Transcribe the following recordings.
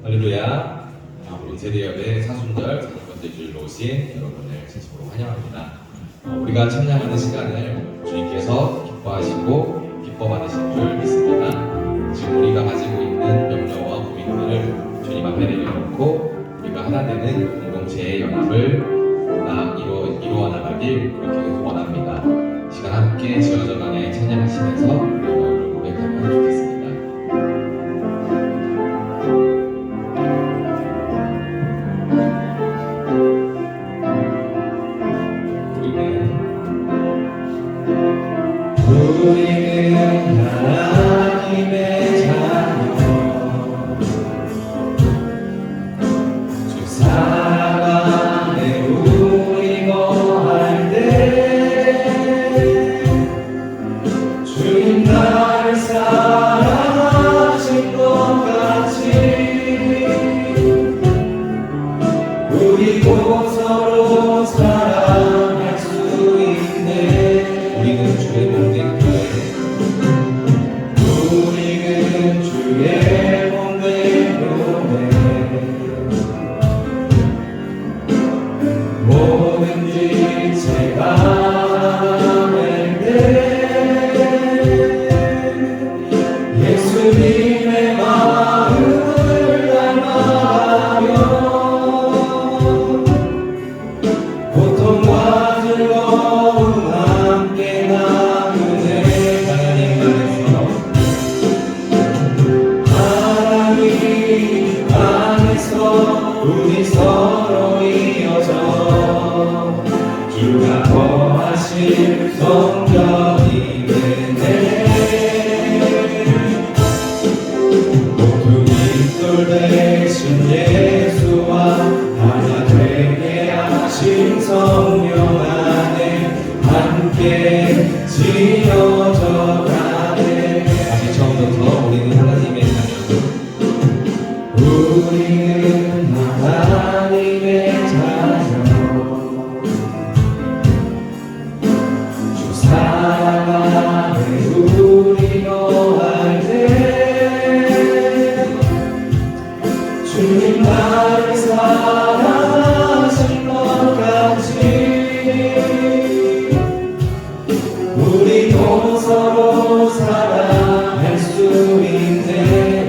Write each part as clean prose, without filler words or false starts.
할렐루야. 우리 제대협의 사순절 4번째 주일로 오신 여러분을 진심으로 환영합니다. 우리가 찬양하는 시간을 주님께서 기뻐하시고 기뻐 받으신 줄 믿습니다. 지금 우리가 가지고 있는 염려와 고민들을 주님 앞에 내려놓고 우리가 하나 되는 공동체의 연합을 이루어 나가길 그렇게 원합니다. 시간 함께 지어져 가게 찬양하시면서 우리 마음을 고백하면 좋겠습니다. 우리는 하나님의 자녀, 주 사랑 안에 우리 거할 때 주님 나를 사랑하신 것 같이 우리도 서로 사랑할 수 있네. 우리는 주의 몸된 우리는 주의 몸된 교회 뭐든지 제가 할 때 예수님의 마음을 닮아가며 고통과 즐거움 함께 나누네. 우리 서로 이어져 주가 거하실 성전이 되네. 모퉁이 돌 대신 예수와 하나 되게 하신 성령 안에 함께 지어져 가네. 다시 처음부터 우리는 하나님의 자녀, 우리는 하나님의 자녀, 주 사랑 안에 우리 거할 때 주님 나를 사랑하신 것 같이 우리도 서로 사랑할 수 있네.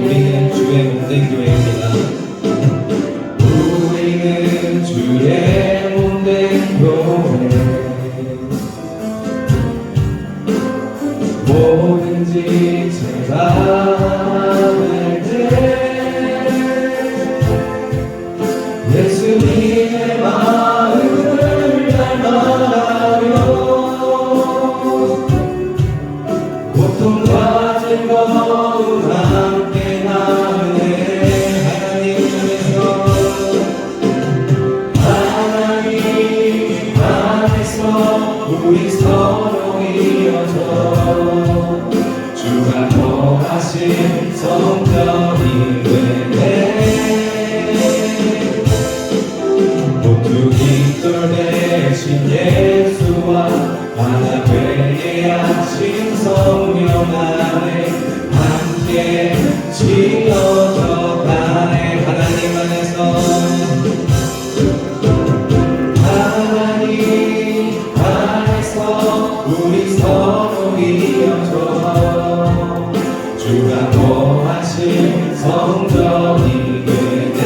우리는 주의 몸된 교회입니다. 우리는 주의 몸된 교회 뭐든지 제가 할 때 예수님의 마음을 닮아가며 고통과 즐거움 함께 나누네. 하나님 안에서 우리 서로 이어져 주가 거하신 성전이 되네. 모퉁이 돌 대신 예수와 하나 되게 하신 성령 안에 함께 지어져 가네. 하나님 안에서 우리 서로 이어져 주가 거하신 성전이 되네.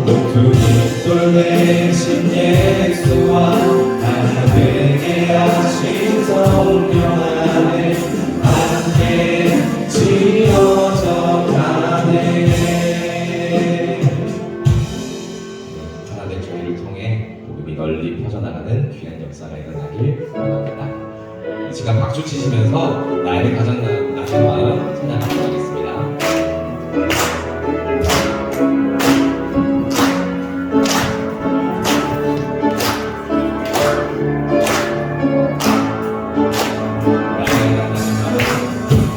모퉁이 돌 대신 예수와 하나 되게 하신 성령 안에 함께 지어져 가네. 하나된 저희를 통해 복음이 널리 퍼져나가는 귀한 역사가 일어나길 원합니다. 이 시간 박수 치시면서 나에게 가장 낮은 마음 찬양하도록 하겠습니다.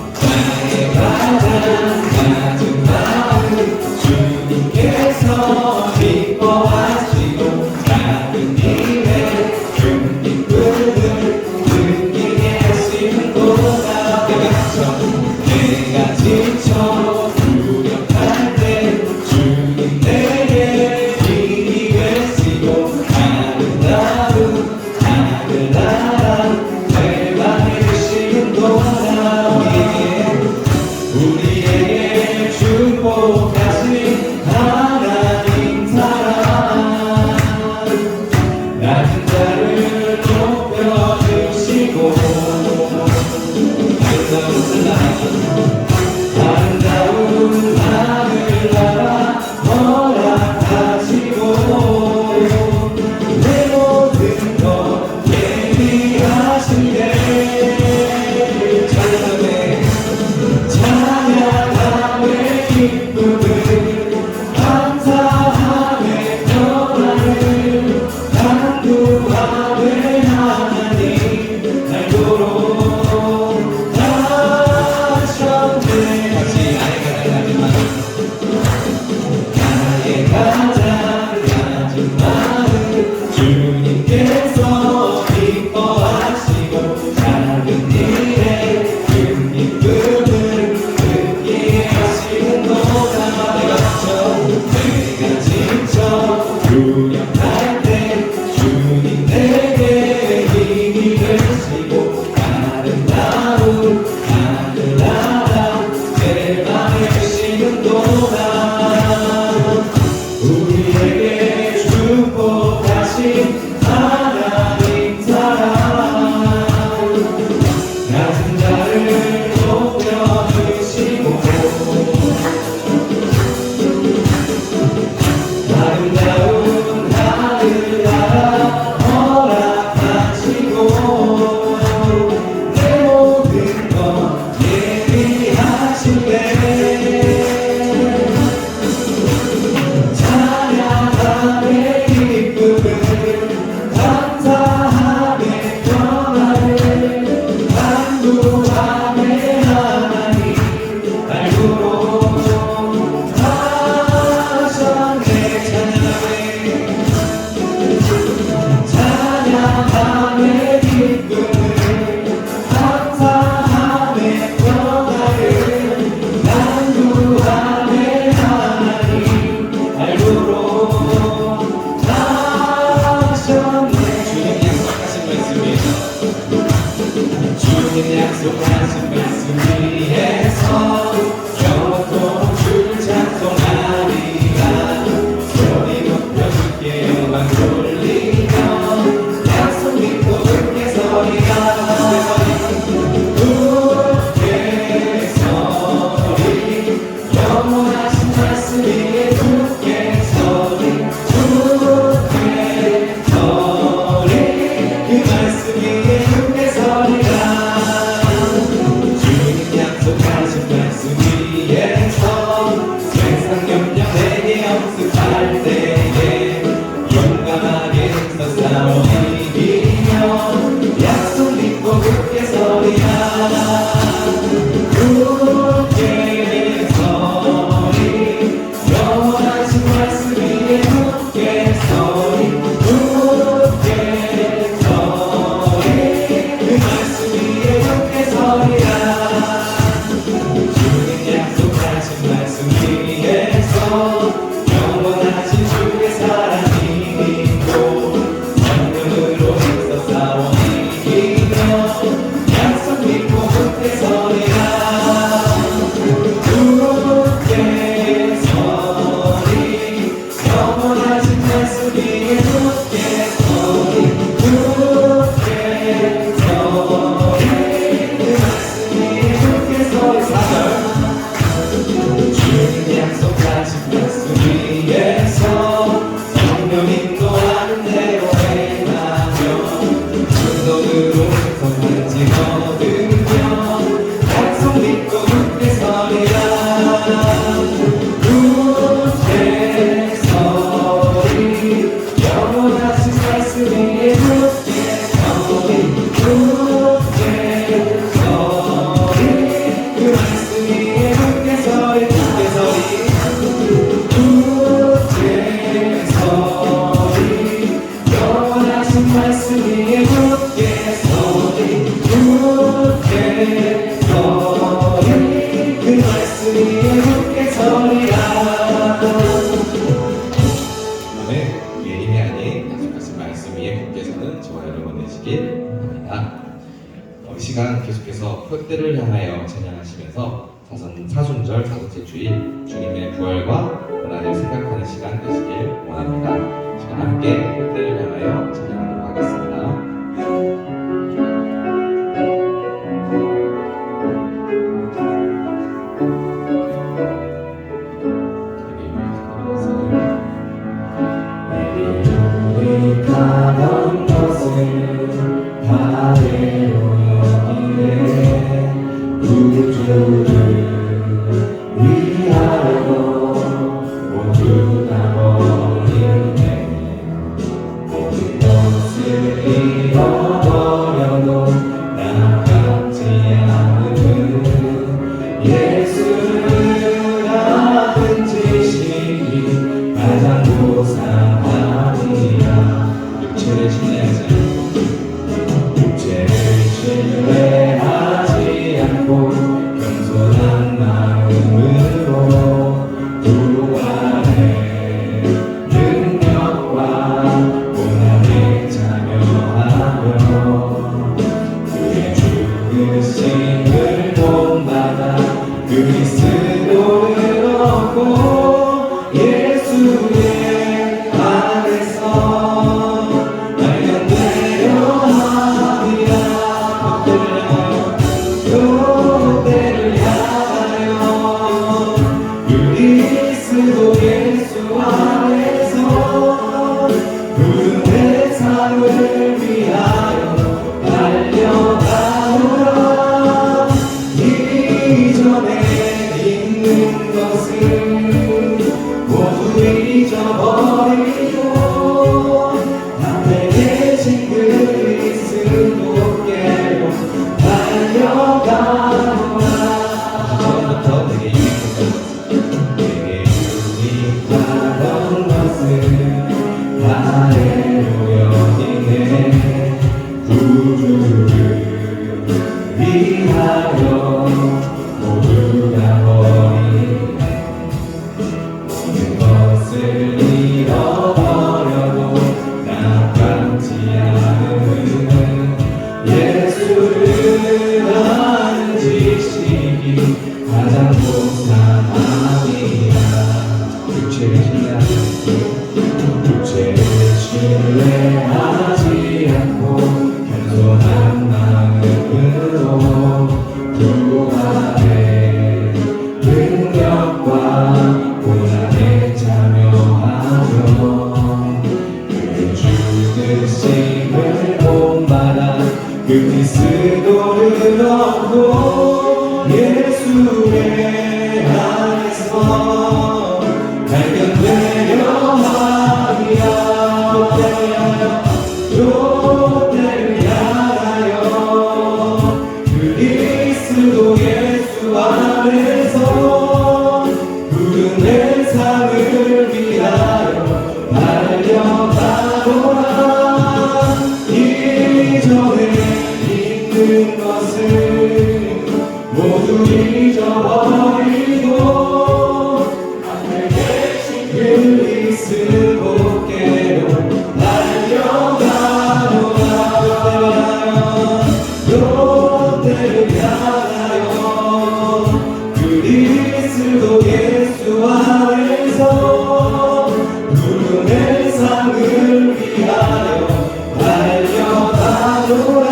나의 가장 낮은 마음 주님께서 기뻐하시고 작은 일에 큰 기쁨을 느끼게 하시는 곳 내가 내가 지쳐 무력할 때 주님 내게 힘이 되시고 아름다운 하늘나라 대방해 주시는 동안 우리에게 축복하신 하나님 사랑 낮은 자를 높여주시고 아름다운 하늘나라 허락하시고 내 모든 것 예비하신대 찬양함에 기쁨을 감사함에 평안을 간구함에 하나님 날도록 하셨네 같이 나의 가장 낮은 마음 주님께서 기뻐하시고 작은 일에 큰 기쁨을 느끼게 하시는도다 내가 지쳐 무력할 때 주님 내게 힘이 되시고 아름다운 하늘나라 제방해 주시는도다 우리에게 축복하신 하나님 사랑 낮은 자를 높여주시고 아름다운 하늘나라 허락하시고 내 모든 것 예비하신대 찬양함에 기쁨을 감사함에 평안을 간구함에 하나님 알도록 하셨네 찬양함에 기쁨을 감사함에 평안을 간구함에 하나님 알도록 하셨네 주님 약속하신 말씀 위에서 영원토록 주를 찬송하리라 소리 높여 주께 영광 돌리며 약속 믿고 굳게 서리라 굳게 서리 영원하신 말씀 위에 굳게 서리 굳게 서리 그 말씀 위에 굳게 서리라 주님 약속하신 말씀 위에서 세상 염려 내게 없을 때에 용감하게 서 싸워 이기며 약속 믿고 굳게 서리라 굳게 서리 영원하신 말씀 위에 굳게 서리 굳게 서리 그 말씀 위에 굳게 서리라 주님 약속하신 말씀 위에서 영원하신 주의 사랑이 믿고 성령으로 힘써 싸워 이기며 약속 믿고 굳게 서리라 굳게 서리 영원하신 말씀 위에 굳게 서리 굳게 서리 그 말씀 위에 굳게 서리 4절 주님 약속하신 말씀 위에서 성령 인도하는 대로 행하며 충동으로 성만지 거두며 약속 믿고 굳게 서리라 굳게 서리 영원하신 말씀 위에 굳게 서리 굳게 서리 그 말씀 위에 굳게 서리 굳게 서리 그때를 향하여 찬양하시면서 사순절 다섯째 주일 주님의 부활과 고난을 생각하는 시간 되시길 원합니다. 지금 함께 그때를 향하여 찬양하도록 하겠습니다. 가던 것을 바래로 여기네 구주를 위하여 모두 다 버리네 모든 것을 잃어버려도 나같지 않은 예수를 아는 지식이 가장 고상하니라. 육체를 신뢰하지 않고 겸손한 마음으로 주 안에 능력과 고난에 참여하며 그의 죽으심을 본받아 그리스도를 얻고 예수의 안에서 발견되려 함이라. 그때를 향하여 그리스도 예수 안에서 그 대상을 위하여 달려가노라. 이전에 있는 것을 모두 잊어버리고 앞에 계신 그리스도께로 달려가노라. 처음부터 내게 유익하던 것을 아래로 여기네 구주를 위하여 모두 다 버리네 모든 것을 잃어버려도 나같지 않은 예수를 아는 지식이 가장 고상함이라. 육체를 신뢰하지 않고 겸손한 마음으로 주 안에 능력과 고난에 참여하며 그의 죽으심을 본받아 그리스도를 얻고 예수의 안에서 발견되려 함이라. 롯데를 향하여 그리스도 예수 안에서 푸른 대상을 위하여 달려가노라. 이전에 있는 것을 모두 잊어버리고 앞에 계신 그리스도께로 달려가노라. 롯데를 향하여 그리스도 예수 안에서 푸른 대상을 위하여 달려가노라.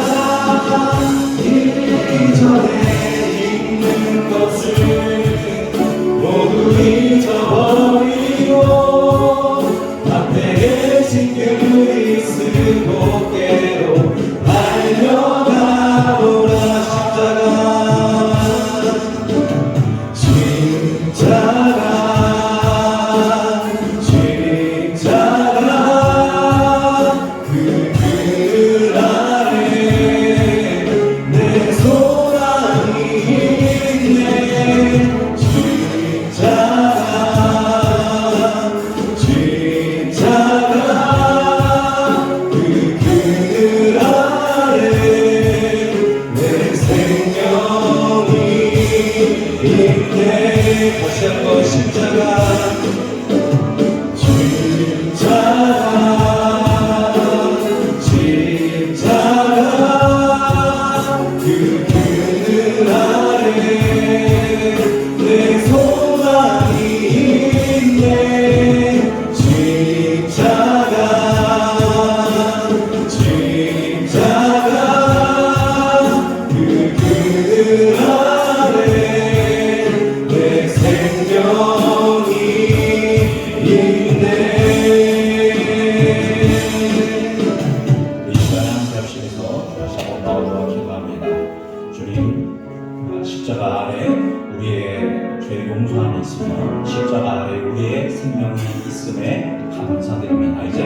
이전에 있는 것을 모두 잊어버리고 앞에 계신 그리스도께로 달려가노라. 십자가 그 글 안에 내 소망이 있네. 십자가 그 글 안에 내 생명이 있네. 다시 한번 십자가 그 그늘 우리의 죄 용서함이 있으며 십자가 아래 우리의 생명이 있음에 감사드립니다. 이제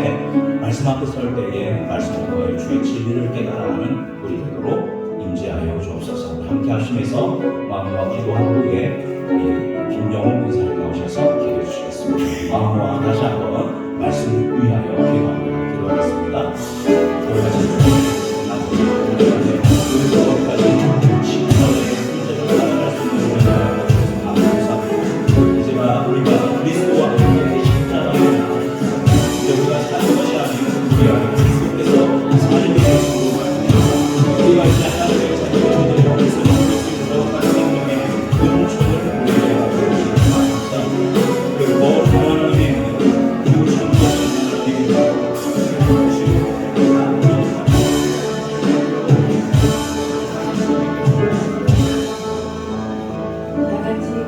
말씀 앞에 설 때에 말씀을 통해 주의 진리를 깨달아가는 우리 되도록 임재하여 주옵소서. 함께 하시면서 마음과 기도한 후에 우리 김영훈 권사님 나오셔서 기도해 주시겠습니다. 마음과 다시 한번 말씀 위하여 기도하겠습니다. 우리 같이 이제가 우리가 그리스도와 함께 십자가를 우리가 사는 것이 아니고 우리 안에 그리스도께서 삶의 것으로 말하며 우리가 이제 하나님의 자녀들이 여기서 거룩한 생명의 은총을 누리게 하고 감사합니다. 그리고 하나님의 그 참되신 기름으로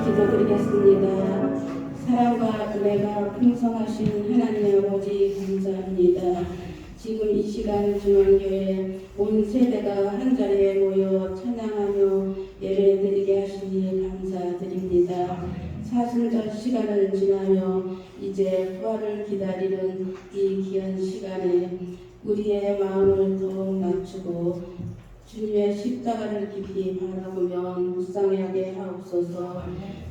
기도드리겠습니다. 사랑과 은혜가 풍성하신 하나님 아버지 감사합니다. 지금 이 시간 중앙교회 온 세대가 한자리에 모여 찬양하며 예배드리게 하시니 감사드립니다. 사순절 시간을 지나며 이제 부활을 기다리는 이 귀한 시간에 우리의 마음을 더욱 낮추고 주님의 십자가를 깊이 바라보며 묵상하게 하옵소서.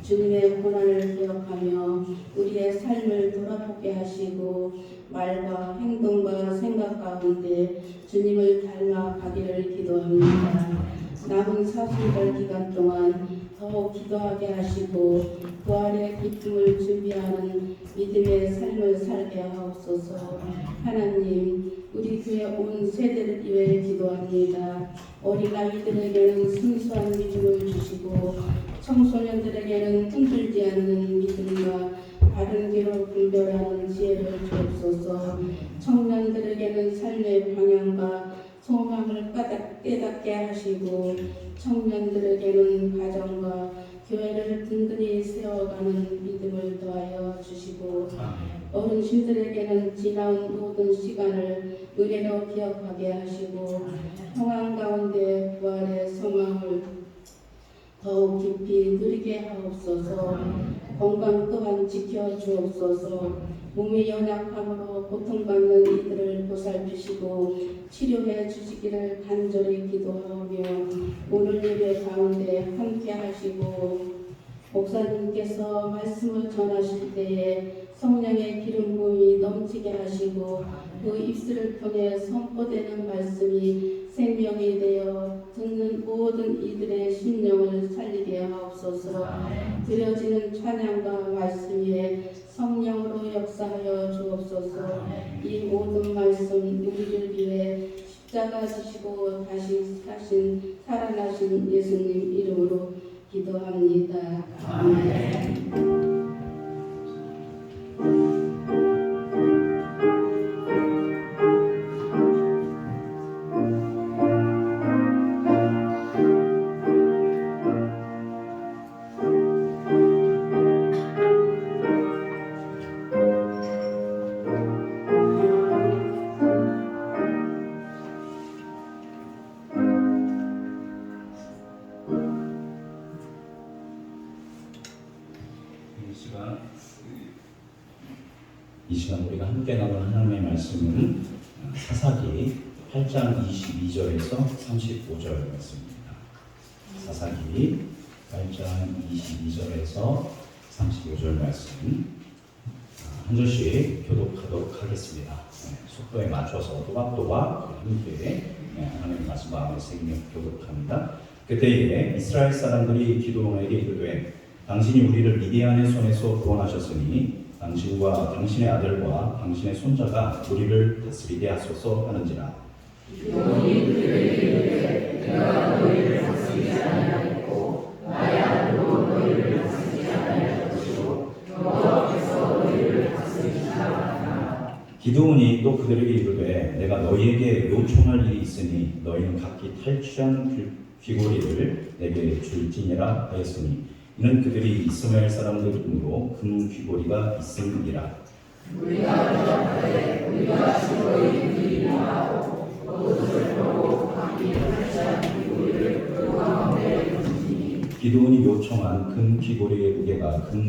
주님의 고난을 기억하며 우리의 삶을 돌아보게 하시고 말과 행동과 생각 가운데 주님을 닮아가기를 기도합니다. 남은 사순절 기간 동안 더욱 기도하게 하시고 부활의 기쁨을 준비하는 믿음의 삶을 살게 하옵소서. 하나님, 우리 교회 온 세대를 위해 기도합니다. 어린아이들에게는 순수한 믿음을 주시고 청소년들에게는 흔들지 않는 믿음과 바른 길로 분별하는 지혜를 주옵소서. 청년들에게는 삶의 방향과 소망을 깨닫게 하시고 청년들에게는 가정과 교회를 든든히 세워가는 믿음을 더하여 주시고 어르신들에게는 지나온 모든 시간을 은혜로 기억하게 하시고 평안 가운데 부활의 소망을 더욱 깊이 누리게 하옵소서. 건강 또한 지켜 주옵소서. 몸이 연약함으로 고통받는 이들을 보살피시고 치료해 주시기를 간절히 기도하며 오늘 예배 가운데 함께 하시고 목사님께서 말씀을 전하실 때에 성령의 기름 부음이 넘치게 하시고 그 입술을 통해 선포되는 말씀이 생명이 되어 듣는 모든 이들의 심령을 살리게 하옵소서. 드려지는 찬양과 말씀 위에 성령으로 역사하여 주옵소서. 이 모든 말씀 우리를 위해 십자가 지시고 다시 사신 살아나신 예수님 이름으로 기도합니다. 아멘. 이 시간 우리가 함께 나눈 하나님의 말씀은 사사기 8장 22절에서 35절 말씀입니다. 사사기 8장 22절에서 35절 말씀 한 절씩 교독하도록 하겠습니다. 속도에 맞춰서 또박또박 함께 하나님의 말씀 마음에 새기며 교독합니다. 그때에 이스라엘 사람들이 기드온에게 이르되 당신이 우리를 미디안의 손에서 구원하셨으니 당신과 당신의 아들과 당신의 손자가 우리를 다스리게 하소서 하는지라. 기드온이 그들에게 이르되 내가 너희를 다스리지 아니하였고 나의 아들도 너희를 다스리지 아니하였고 여호와 앞에서 너희를 다스리시라 하나. 기드온이 또 그들에게 이르되 내가 너희에게 요청할 일이 있으니 너희는 각기 탈취한 귀고리를 내게 줄지니라 하였으니 이는 그들이 이스마엘 사람들 중으로 금 귀고리가 있음이라. 우리가 대답하되 우리가 너희 귀하고 옷을 보고 각기 탈취한 귀고리를 그 가운데 던지니 기드온이 요청한 금 귀고리의 무게가 금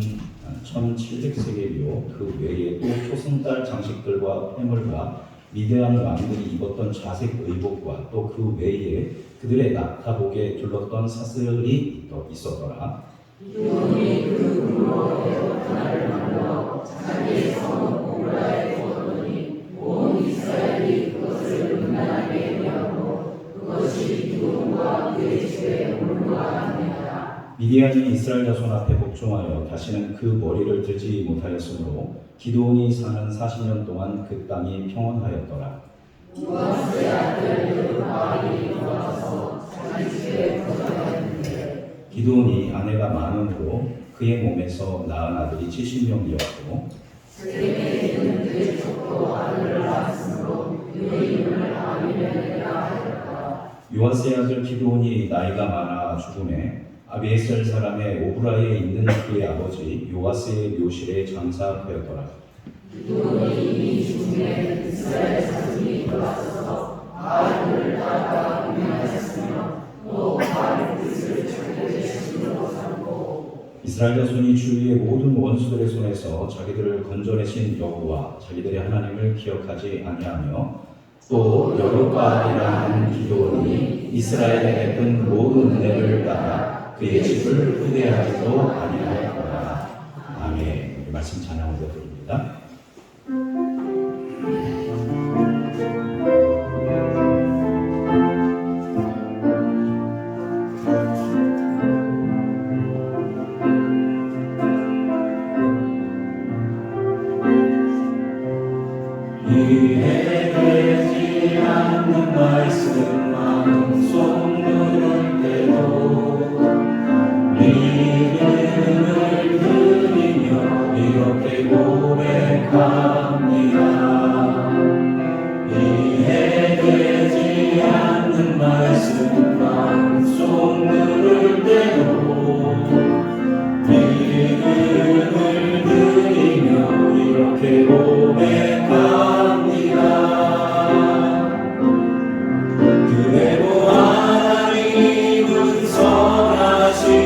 1700세겔이요. 그 외에 또 초승달 장식들과 해물과 미대한 왕들이 입었던 자색 의복과 또 그 외에 그들의 낙타복에 둘렀던 사슬이 또 있었더라. 기드온이 그 금으로 애굽 하나를 만들어 자기의 성읍 오브라에 두었더니 온 이스라엘이 그것을 음란하게 여겼고 그것이 기드온과 그의 집에 올라가니라. 미디안이 이스라엘 자손 앞에 복종하여 다시는 그 머리를 들지 못하였으므로 기드온이 사는 40년 동안 그 땅이 평온하였더라. 요아스의 아들 여루바알이 일어나서 자기 집에 거주하였는데 기드온이 아내가 많음으로 그의 몸에서 낳은 아들이 70명이었고 세겜에 있는 그의 족도 아들을 낳았으므로 그의 이름을 아비멜렉이라 하였다. 요아스의 아들 기드온이 나이가 많아 죽음에 아비에셀 사람의 오브라에 있는 그의 아버지 요아스의 묘실에 장사하였더라. 기드온이 이미 죽음에 이스라엘 자손이 돌아서서 바알을 따라 운영하였으며 또 바알의 뜻을 자기의 신으로 삼고 이스라엘 자손이 주위의 모든 원수들의 손에서 자기들을 건져내신 여호와 자기들의 하나님을 기억하지 아니하며 또 여루바알이라는 기드온이 이스라엘에 베푼 모든 은혜를 따라 그의 집을 후대하지도 아니하였더라. 아멘. 말씀 찬양을 드립니다. 이해되지 않는 말씀만 손누를 때도 믿음을 드리며 이렇게 고백합니다. 이해되지 않는 말씀만 손누를 때도 믿음을 드리며 이렇게 고백합니다. 그래도 하나님은 선하십니다.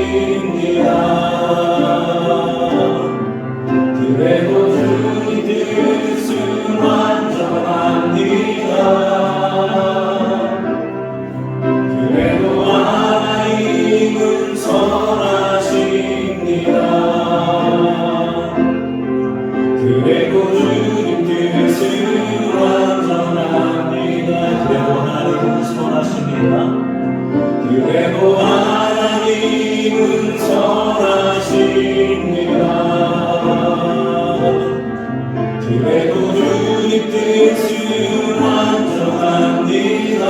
그래도 주님 뜻은 완전합니다. 그래도 하나님은 선하십니다. 그래도 주님 뜻은 완전합니다. 그래도 하나님은 선하십니다. 그래도 하나님은 선하십니다. 그래도 주님 뜻은 완전합니다.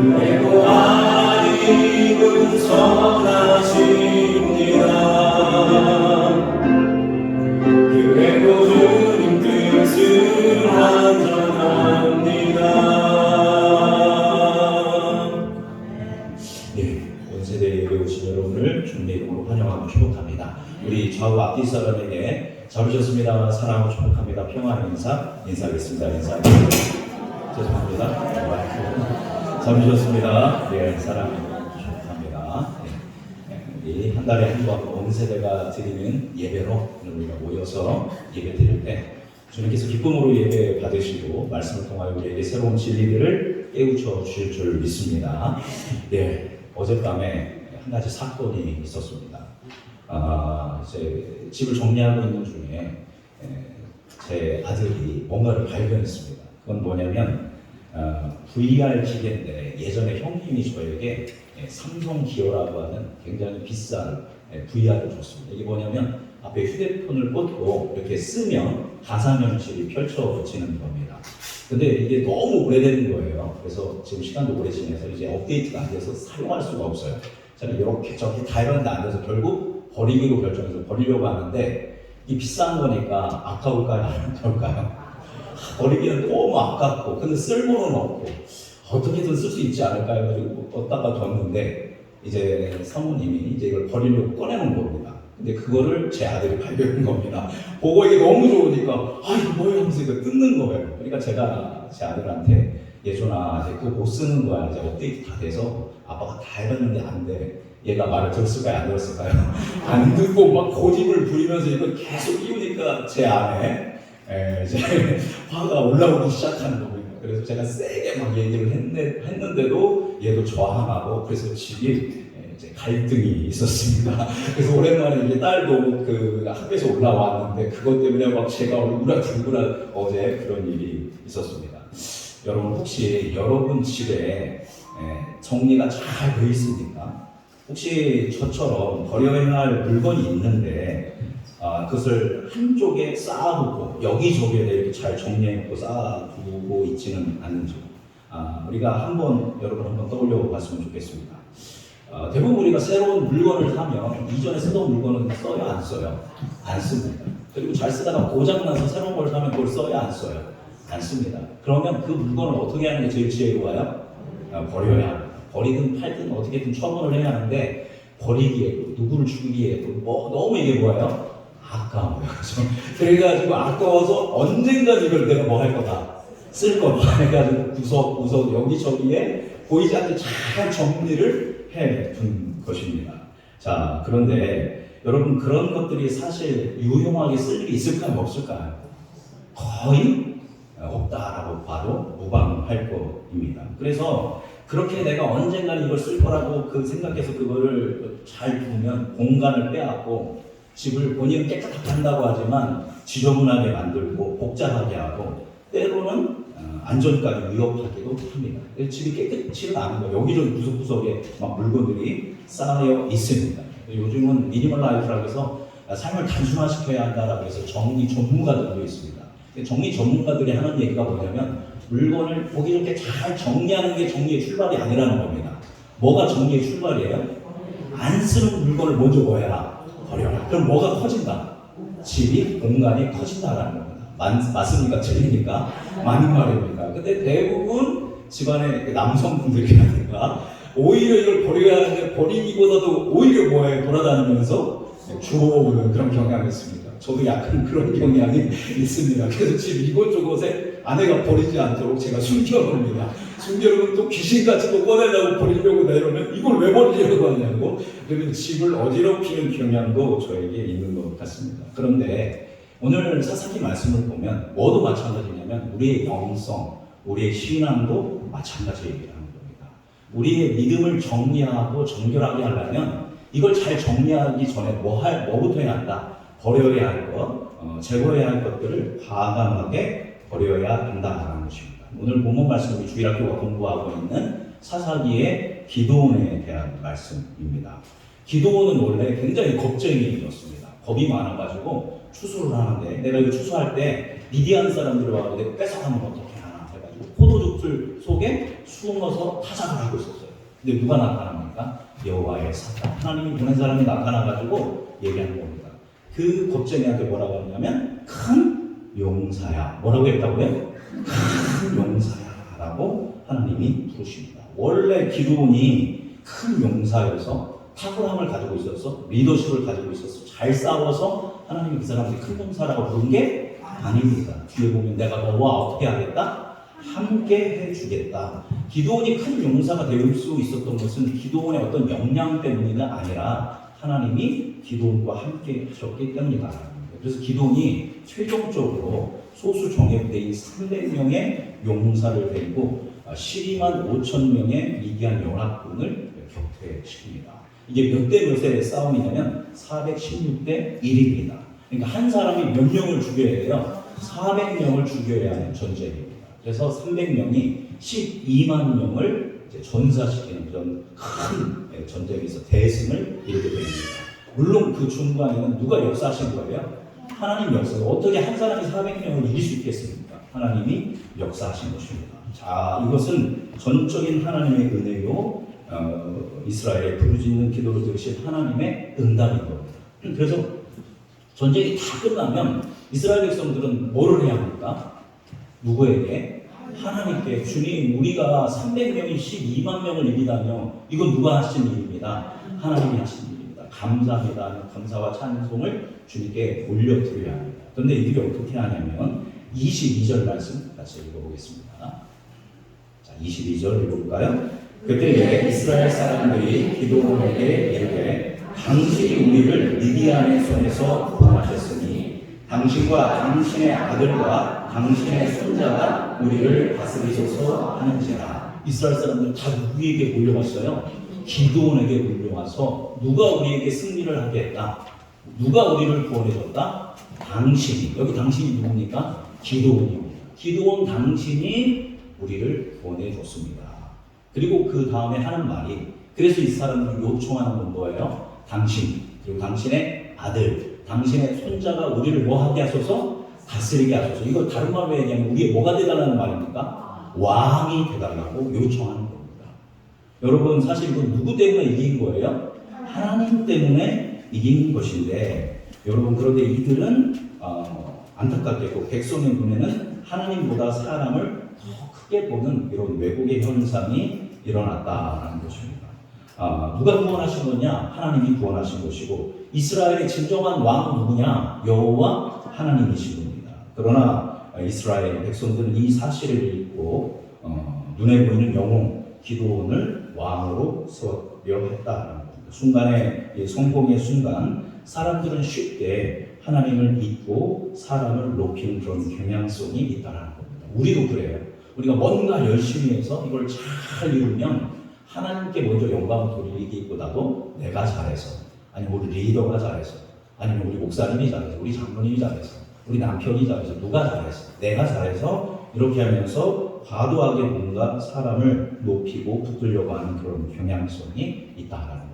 그래도 하나님은 선하십니다. 그래도 주님 뜻은 완전합니다. 네, 온 세대에 오신 여러분을 주님의 이름으로 환영하고 축복합니다. 우리 좌우 앞뒤 사람에게 잡으셨습니다. 사랑하고 축복합니다. 평안의 인사하겠습니다. 죄송합니다. 잡으셨습니다. 네, 사랑하고 축복합니다. 네, 한 달에 한 번 온 세대가 드리는 예배로 우리가 모여서 예배 드릴 때 주님께서 기쁨으로 예배 받으시고 말씀을 통하여 우리에게 새로운 진리들을 깨우쳐 주실 줄 믿습니다. 네, 어젯밤에 한 가지 사건이 있었습니다. 이제 집을 정리하고 있는 중에 제 아들이 뭔가를 발견했습니다. 그건 뭐냐면 VR 기계인데 예전에 형님이 저에게 삼성 기어라고 하는 굉장히 비싼 VR을 줬습니다. 이게 뭐냐면 앞에 휴대폰을 꽂고 이렇게 쓰면 가상현실이 펼쳐지는 겁니다. 근데 이게 너무 오래된 거예요. 그래서 지금 시간도 오래 지나서 이제 업데이트가 안 돼서 사용할 수가 없어요. 저는 이렇게 저렇게 다 해봤는데 안 돼서 결국 버리기로 결정해서 버리려고 하는데 이 비싼 거니까 아까울까요? 안 아까울까요? 버리기는 너무 아깝고 근데 쓸모는 없고 어떻게든 쓸 수 있지 않을까 해가지고 껐다가 뒀는데 이제 사모님이 이제 이걸 버리려고 꺼내놓은 겁니다. 근데 그거를 제 아들이 발견한 겁니다. 보고 이게 너무 좋으니까 이거 뭐야 하면서 이거 뜯는 거예요. 그러니까 제가 제 아들한테 예전아 이제 그거 못 쓰는 거야. 이제 업데이트 다 돼서 아빠가 다 해봤는데 안 돼. 얘가 말을 들었을까요? 안 들었을까요? 안 듣고 막 고집을 부리면서 이걸 계속 끼우니까 제 안에 이제 화가 올라오기 시작하는 겁니다. 그래서 제가 세게 막 얘기를 했는데도 얘도 저항하고 그래서 집이 이제 갈등이 있었습니다. 그래서 오랜만에 이제 딸도 그 학교에서 올라왔는데 그것 때문에 막 제가 울그락불그락 어제 그런 일이 있었습니다. 여러분 혹시 여러분 집에 정리가 잘 돼 있습니까? 혹시 저처럼 버려야 할 물건이 있는데 그것을 한쪽에 쌓아두고 여기저기에 이렇게 잘 정리해놓고 쌓아두고 있지는 않는지 우리가 여러분 한번 떠올려 봤으면 좋겠습니다. 대부분 우리가 새로운 물건을 사면 이전에 쓰던 물건은 써요? 안 써요? 안 씁니다. 그리고 잘 쓰다가 고장나서 새로운 걸 사면 그걸 써요? 안 써요? 안 씁니다. 그러면 그 물건을 어떻게 하는 게 제일 지혜로워요? 버려야 합니다. 버리든 팔든 어떻게든 처분을 해야 하는데 버리기에도 누구를 죽이기에도 너무 이게 뭐예요? 아까워요. 그래가지고 아까워서 언젠가 이걸 내가 뭐 할 거다 쓸 거다 해가지고 구석 여기저기에 보이지 않게 잘 정리를 해둔 것입니다. 자, 그런데 여러분 그런 것들이 사실 유용하게 쓸 일이 있을까요? 없을까요? 거의 없다라고 봐도 무방할 것입니다. 그래서 그렇게 내가 언젠가는 이걸 쓸 거라고 생각해서 그거를 잘 두면 공간을 빼앗고 집을 본인은 깨끗하게 한다고 하지만 지저분하게 만들고 복잡하게 하고 때로는 안전까지 위협하기도 합니다. 집이 깨끗지는 않은 거예요. 여기저기 구석구석에 막 물건들이 쌓여 있습니다. 요즘은 미니멀 라이프라고 해서 삶을 단순화시켜야 한다라고 해서 정리 전문가들도 있습니다. 정리 전문가들이 하는 얘기가 뭐냐면 물건을 보기 좋게 잘 정리하는 게 정리의 출발이 아니라는 겁니다. 뭐가 정리의 출발이에요? 안 쓰는 물건을 먼저 뭐 해라? 버려라. 그럼 뭐가 커진다? 집이 공간이 커진다라는 겁니다. 맞습니까? 틀립니까? 맞는 말입니까? 근데 대부분 집안의 남성분들이라든가 오히려 이걸 버려야 하는데 버리기보다도 오히려 뭐에 돌아다니면서 주워오는 그런 경향이 있습니다. 저도 약간 그런 경향이 있습니다. 그래서 집 이곳저곳에 아내가 버리지 않도록 제가 숨겨놓습니다. 숨겨놓으면 또 귀신같이 또 꺼내려고 버리려고 내려오면 이걸 왜 버리려고 하냐고. 그러면 집을 어지럽히는 경향도 저에게 있는 것 같습니다. 그런데 오늘 사사기 말씀을 보면 뭐도 마찬가지냐면 우리의 영성, 우리의 신앙도 마찬가지 얘기를 하는 겁니다. 우리의 믿음을 정리하고 정결하게 하려면 이걸 잘 정리하기 전에 뭐부터 해야 한다? 버려야 할 것, 제거해야 할 것들을 과감하게 버려야 한다는 것입니다. 오늘 본문 말씀 우리 주일학교가 공부하고 있는 사사기의 기드온에 대한 말씀입니다. 기드온은 원래 굉장히 겁쟁이였습니다. 겁이 많아가지고 추수를 하는데 내가 이거 추수할 때 미디안 사람들이 와서 내가 뺏어가면 어떻게 하나 해가지고 포도즙들 속에 숨어서 타작을 하고 있었어요. 근데 누가 나타납니까? 여호와의 사자, 하나님이 보낸 사람이 나타나가지고 얘기하는 겁니다. 그 겁쟁이한테 뭐라고 하냐면 큰 용사야. 뭐라고 했다고요? 큰 용사야 라고 하나님이 부르십니다. 원래 기드온이 큰 용사여서 탁월함을 가지고 있어서 리더십을 가지고 있어서 잘 싸워서 하나님이 그 사람한테 큰 용사라고 부른 게 아닙니다. 뒤에 보면 내가 너와 어떻게 하겠다? 함께 해주겠다. 기드온이 큰 용사가 될 수 있었던 것은 기드온의 어떤 역량 때문이 아니라 하나님이 기드온과 함께 하셨기 때문이다. 그래서 기드온이 최종적으로 소수 정예부대인 300명의 용사를 데리고 12만 5천 명의 미디안 연합군을 격퇴시킵니다. 이게 몇 대 몇의 싸움이냐면 416대 1입니다. 그러니까 한 사람이 몇 명을 죽여야 돼요? 400명을 죽여야 하는 전쟁입니다. 그래서 300명이 12만 명을 이제 전사시키는 그런 큰 전쟁에서 대승을 이루게 됩니다. 물론 그 중간에는 누가 역사하신 거예요? 하나님 역사. 어떻게 한 사람이 400명을 이길 수 있겠습니까? 하나님이 역사하신 것입니다. 자, 이것은 전적인 하나님의 은혜요, 이스라엘의 부르짖는 기도를 들으신 하나님의 응답인 겁니다. 그래서 전쟁이 다 끝나면 이스라엘 백성들은 뭐를 해야 합니까? 누구에게? 하나님께. 주님, 우리가 300명이 12만 명을 이기다뇨. 이건 누가 하신 일입니다. 하나님이 하신 일입니다. 감사합니다. 감사와 찬송을 주님께 올려드려야 합니다. 그런데 이들이 어떻게 하냐면 22절 말씀 같이 읽어보겠습니다. 22절 읽어볼까요? 그때 이스라엘 사람들이 기드온에게 이르되 당신이 우리를 미디안의 손에서 구원하셨으니 당신과 당신의 아들과 당신의 손자가 우리를 다스리소서 하는지라. 이스라엘 사람들 다 누구에게 몰려왔어요? 기드온에게 몰려와서 누가 우리에게 승리를 하게 했다? 누가 우리를 구원해줬다? 당신이. 여기 당신이 누굽니까? 기드온입니다. 기드온 당신이 우리를 구원해줬습니다. 그리고 그 다음에 하는 말이, 그래서 이 사람들이 요청하는 건 뭐예요? 당신, 그리고 당신의 아들, 당신의 손자가 우리를 뭐 하게 하소서? 다스리게 하소서. 이거 다른 말로 얘기하면 우리의 뭐가 되달라는 말입니까? 왕이 되달라고 요청하는 겁니다. 여러분, 사실 이건 누구 때문에 이긴 거예요? 하나님 때문에 이긴 것인데, 여러분, 그런데 이들은 안타깝게도 백성의 눈에는 하나님보다 사람을 더 크게 보는 이런 왜곡의 현상이 일어났다는 것입니다. 누가 구원하신 거냐? 하나님이 구원하신 것이고, 이스라엘의 진정한 왕은 누구냐? 여호와 하나님이신 겁니다. 그러나 이스라엘 백성들은 이 사실을 잊고 눈에 보이는 영웅 기드온을 왕으로 세우려 했다는 겁니다. 순간의 성공의 순간, 사람들은 쉽게 하나님을 잊고 사람을 높이는 그런 경향성이 있다는 겁니다. 우리도 그래요. 우리가 뭔가 열심히 해서 이걸 잘 이루면 하나님께 먼저 영광을 돌리기보다도 내가 잘해서, 아니면 우리 리더가 잘해서, 아니면 우리 목사님이 잘해서, 우리 장로님이 잘해서, 우리 남편이 잘해서, 누가 잘해서, 내가 잘해서, 이렇게 하면서 과도하게 뭔가 사람을 높이고 붙들려고 하는 그런 경향성이 있다는 겁니다.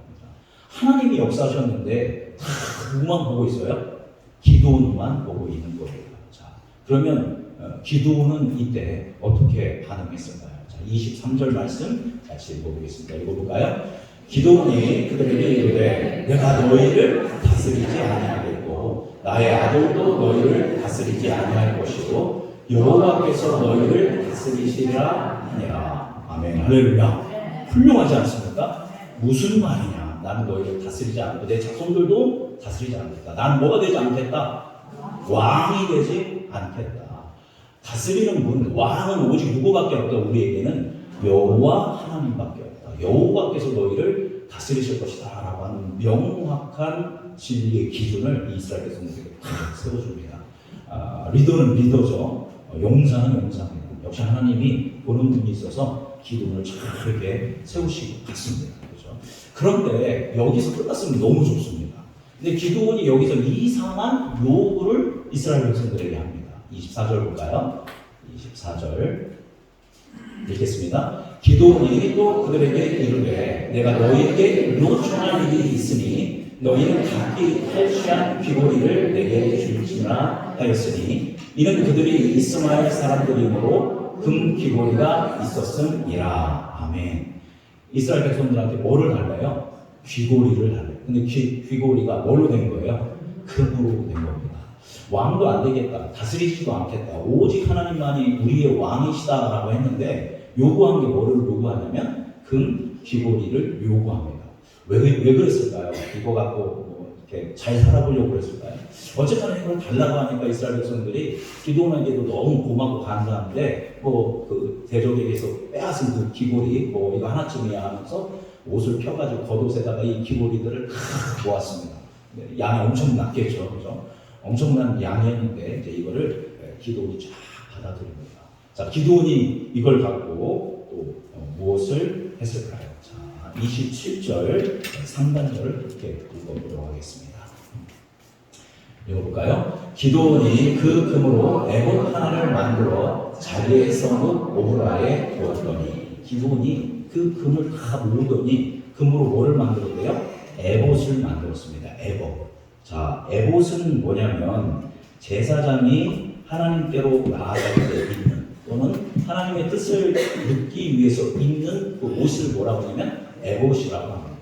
하나님이 역사하셨는데 다 누구만 보고 있어요? 기드온만 보고 있는 거예요. 자, 그러면 기드온은 이때 어떻게 반응했을까요? 자, 23절 말씀 같이 읽어보겠습니다. 읽어볼까요? 기드온이 그들에게 이르되 내가 너희를 다스리지 아니하겠고 나의 아들도 너희를 다스리지 아니할 것이고 여호와께서 너희를 다스리시리라 하니라. 아멘. 할렐루야. 훌륭하지 않습니까? 무슨 말이냐? 나는 너희를 다스리지 않고 내 자손들도 다스리지 않겠다. 나는 뭐가 되지 않겠다? 왕이 되지 않겠다. 다스리는 분, 왕은 오직 누구밖에 없다. 우리에게는 여호와 하나님밖에 없다. 여호와께서 너희를 다스리실 것이다 라고 하는 명확한 진리의 기준을 이스라엘 백성들에게 딱 세워줍니다. 리더는 리더죠. 용사는 용사입니다. 역시 하나님이 보는 눈이 있어서 기준을 잘 이렇게 세우시고 갔습니다. 그렇죠? 그런데 여기서 끝났으면 너무 좋습니다. 근데 기드온이 여기서 이상한 요구를 이스라엘 백성들에게 합니다. 24절 볼까요? 24절 읽겠습니다. 기드온이 또 그들에게 이르되 내가 너희에게 요청할 일이 있으니 너희는 각기 탈취한 귀고리를 내게 줄지나 하였으니 이는 그들이 이스마엘 사람들이므로 금 귀고리가 있었음이라. 아멘. 이스라엘 백성들한테 뭐를 달래요? 귀고리를 달래요. 근데 귀고리가 뭘로 된 거예요? 금으로 된 겁니다. 왕도 안 되겠다. 다스리지도 않겠다. 오직 하나님만이 우리의 왕이시다라고 했는데 요구한 게 뭐를 요구하냐면 금 귀고리를 요구합니다. 왜 그랬을까요? 이거 갖고 뭐 이렇게 잘 살아보려고 그랬을까요? 어쨌든 이걸 달라고 하니까 이스라엘 백성들이 기드온에게도 너무 고맙고 감사한데 그 대적에게서 빼앗은 그 귀고리 뭐 이거 하나쯤이야 하면서 옷을 펴가지고 겉옷에다가 이 귀고리들을 다 모았습니다. 양이 엄청 났겠죠, 그죠? 엄청난 양이었는데 이제 이거를 기드온이 쫙 받아들입니다. 자, 기드온이 이걸 갖고 또 무엇을 했을까요? 자, 27절 상반절을 이렇게 읽어보도록 하겠습니다. 읽어볼까요? 기드온이 그 금으로 에봇 하나를 만들어 자기의 성읍 오브라에 두었더니, 기드온이 그 금을 다 모으더니 금으로 뭐를 만들었대요? 에봇을 만들었습니다. 에봇. 자, 에봇은 뭐냐면 제사장이 하나님께로 나아갈 때 입는, 또는 하나님의 뜻을 듣기 위해서 입는 그 옷을 뭐라고 하냐면 에봇이라고 합니다.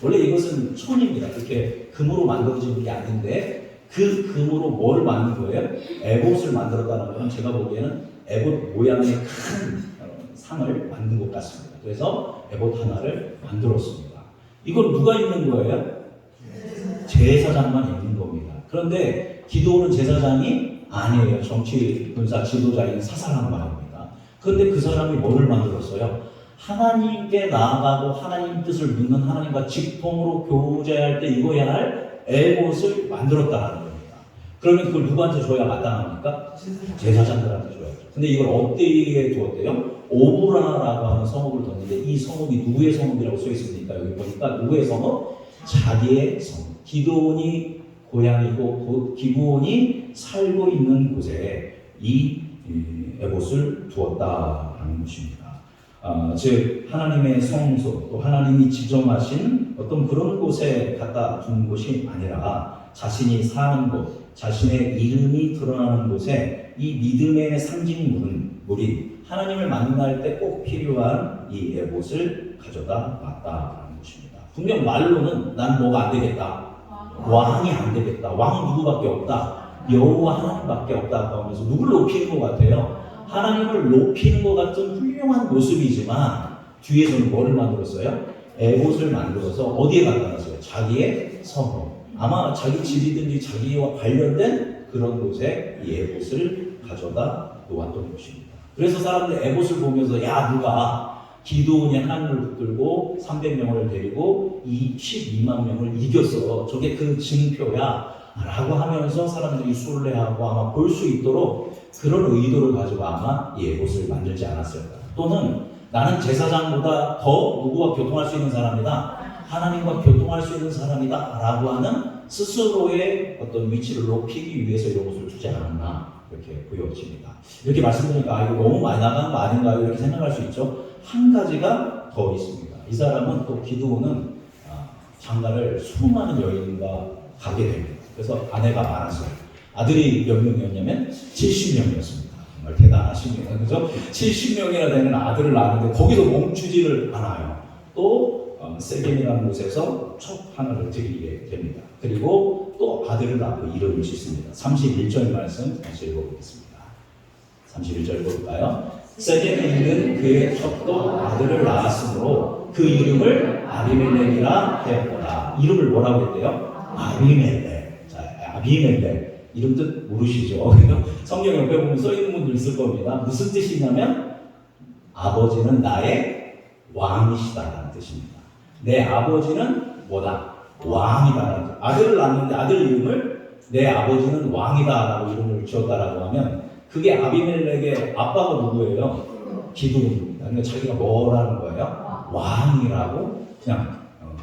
원래 이것은 천입니다. 이렇게 금으로 만들어진 게 아닌데 그 금으로 뭘 만든 거예요? 에봇을 만들었다는 건 제가 보기에는 에봇 모양의 큰 상을 만든 것 같습니다. 그래서 에봇 하나를 만들었습니다. 이걸 누가 입는 거예요? 제사장만 입는 겁니다. 그런데 기드온은 제사장이 아니에요. 정치 군사 지도자인 사사란 말입니다. 그런데 그 사람이 뭐를 만들었어요? 하나님께 나아가고 하나님 뜻을 묻는 하나님과 직통으로 교제할 때 입어야 할 에봇을 만들었다는 겁니다. 그러면 그걸 누구한테 줘야 마땅합니까? 제사장들한테 줘야죠. 근데 이걸 어디에 두었대요? 오브라라고 하는 성읍을 뒀는데 이 성읍이 누구의 성읍이라고 써 있습니까? 여기 보니까 누구의 성읍? 자기의 성읍. 기드온이 고향이고 기드온이 살고 있는 곳에 이 에봇을 두었다라는 것입니다. 즉 하나님의 성소 또 하나님이 지정하신 어떤 그런 곳에 갖다 둔 곳이 아니라 자신이 사는 곳, 자신의 이름이 드러나는 곳에 이 믿음의 상징물이 하나님을 만날 때 꼭 필요한 이 에봇을 가져다 놨다라는 것입니다. 분명 말로는 난 뭐가 안 되겠다, 왕이 안 되겠다, 왕은 누구밖에 없다, 여호와 하나님밖에 없다고 하면서 누굴 높이는 것 같아요? 하나님을 높이는 것 같은 훌륭한 모습이지만 뒤에서는 뭐를 만들었어요? 에봇을 만들어서 어디에 갖다 놨어요? 자기의 성읍. 아마 자기 집이든지 자기와 관련된 그런 곳에 이 에봇을 가져다 놓았던 것입니다. 그래서 사람들 에봇을 보면서 야 누가 기드온이 하나님을 붙들고 300명을 데리고 12만 명을 이겼어. 저게 그 징표야. 라고 하면서 사람들이 순례하고 아마 볼 수 있도록 그런 의도를 가지고 아마 이 에봇을 만들지 않았을까. 또는 나는 제사장보다 더 누구와 교통할 수 있는 사람이다. 하나님과 교통할 수 있는 사람이다. 라고 하는 스스로의 어떤 위치를 높이기 위해서 이런 것을 주지 않았나. 이렇게 보여집니다. 이렇게 말씀드리니까 이거 너무 많이 나가는 거 아닌가요? 이렇게 생각할 수 있죠. 한 가지가 더 있습니다. 이 사람은 또 기드온은 장가를 수많은 여인과 가게 됩니다. 그래서 아내가 많았어요. 아들이 몇 명이었냐면 70명이었습니다. 정말 대단하십니다. 그죠? 70명이나 되는 아들을 낳았는데 거기서 멈추지를 않아요. 또 세겜이라는 곳에서 첫 하나를 드리게 됩니다. 그리고 또 아들을 낳고 이름을 짓습니다. 31절 말씀 다시 읽어보겠습니다. 31절 읽어볼까요? 세겜에 있는 그의 첩도 아들을 낳았으므로 그 이름을 아비멜렉이라 하였더라. 이름을 뭐라고 했대요? 아비멜렉. 자, 아비멜렉. 이름 뜻 모르시죠? 성경 옆에 보면 써 있는 분들 있을 겁니다. 무슨 뜻이냐면 아버지는 나의 왕이시다라는 뜻입니다. 내 아버지는 뭐다? 왕이다라는 뜻. 아들을 낳았는데 아들 이름을 내 아버지는 왕이다라고 이름을 지었다라고 하면 그게 아비멜렉의 아빠가 누구예요? 기드온입니다. 그러니까 자기가 뭐라는 거예요? 왕이라고 그냥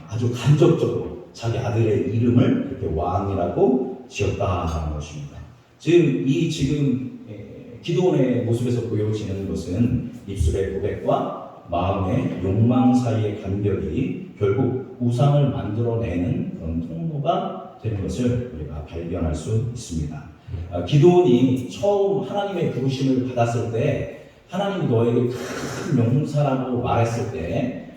아주 간접적으로 자기 아들의 이름을 이렇게 왕이라고 지었다는 것입니다. 지금 기드온의 모습에서 보여지는 것은 입술의 고백과 마음의 욕망 사이의 간격이 결국 우상을 만들어내는 그런 통로가 되는 것을 우리가 발견할 수 있습니다. 기드온이 처음 하나님의 부르심을 받았을 때 하나님이 너에게 큰 용사라고 말했을 때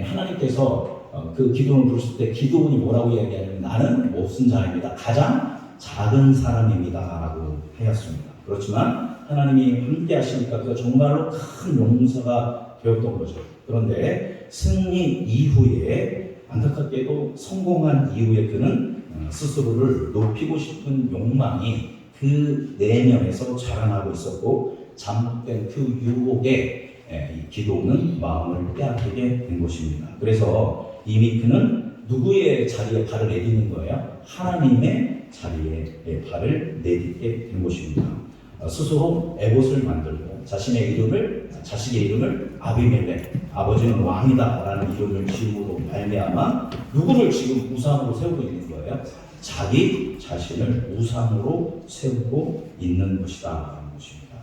하나님께서 그 기드온을 부르실 때 기드온이 뭐라고 이야기하냐면 나는 무슨 자입니다. 가장 작은 사람입니다 라고 하였습니다. 그렇지만 하나님이 함께 하시니까 그가 정말로 큰 용사가 되었던 거죠. 그런데 승리 이후에 안타깝게도 성공한 이후에 그는 스스로를 높이고 싶은 욕망이 그 내면에서 자라나고 있었고 잠복된 그 유혹에 기드온은 마음을 빼앗기게 된 것입니다. 그래서 이미 그는 누구의 자리에 발을 내딛는 거예요? 하나님의 자리에 발을 내딛게 된 것입니다. 스스로 에봇을 만들고 자식의 이름을 아비멜렉, 아버지는 왕이다라는 이름을 지음으로 말미암아 누구를 지금 우상으로 세우고 있는 거예요? 자기 자신을 우상으로 세우고 있는 것이다라는 것입니다.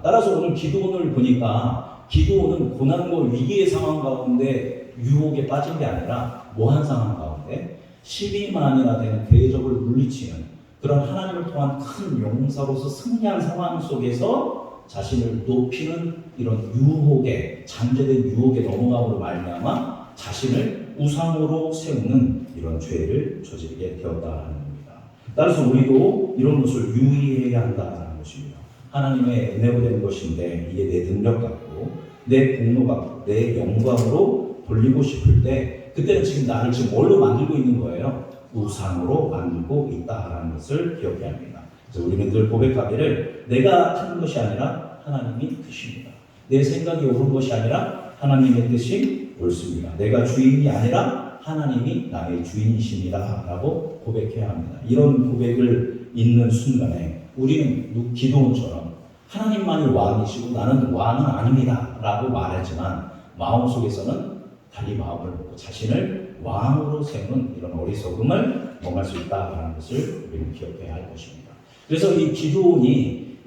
따라서 오늘 기드온을 보니까 기드온은 고난과 위기의 상황 가운데 유혹에 빠진 게 아니라 뭐한 상황 가운데 12만이나 되는 대적을 물리치는 그런 하나님을 통한 큰 용사로서 승리한 상황 속에서 자신을 높이는 이런 유혹에 잠재된 유혹에 넘어감으로 말미암아 자신을 우상으로 세우는 이런 죄를 저지르게 되었다는 겁니다. 따라서 우리도 이런 것을 유의해야 한다는 것입니다. 하나님의 은혜로 된 것인데 이게 내 능력 같고 내 공로 같고 내 영광으로 돌리고 싶을 때 그때는 지금 나를 지금 뭘로 만들고 있는 거예요? 우상으로 만들고 있다라는 것을 기억해야 합니다. 그래서 우리는 늘 고백하기를 내가 하는 것이 아니라 하나님이 크십니다. 내 생각이 옳은 것이 아니라 하나님의 뜻이 옳습니다. 내가 주인이 아니라 하나님이 나의 주인이십니다. 라고 고백해야 합니다. 이런 고백을 있는 순간에 우리는 기도원처럼 하나님만이 왕이시고 나는 왕은 아닙니다. 라고 말하지만 마음속에서는 달리 마음을 먹고 자신을 왕으로 세우는 이런 어리석음을 범할 수 있다라는 것을 우리는 기억해야 할 것입니다. 그래서 이 기도원이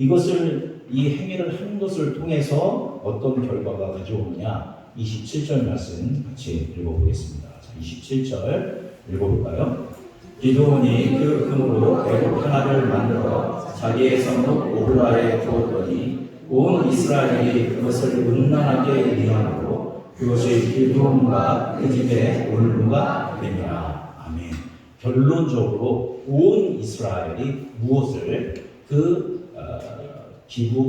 이 행위를 하는 것을 통해서 어떤 결과가 가져오느냐 27절 말씀 같이 읽어보겠습니다. 자, 27절 읽어볼까요? 기도원이 그 금으로 애굽 하나를 만들어 자기의 성읍 오브라에 두었더니 온 이스라엘이 그것을 음란하게 미워하고 그것이 기도원과 그 집에 올무가 되니라. 아멘. 결론적으로 온 이스라엘이 무엇을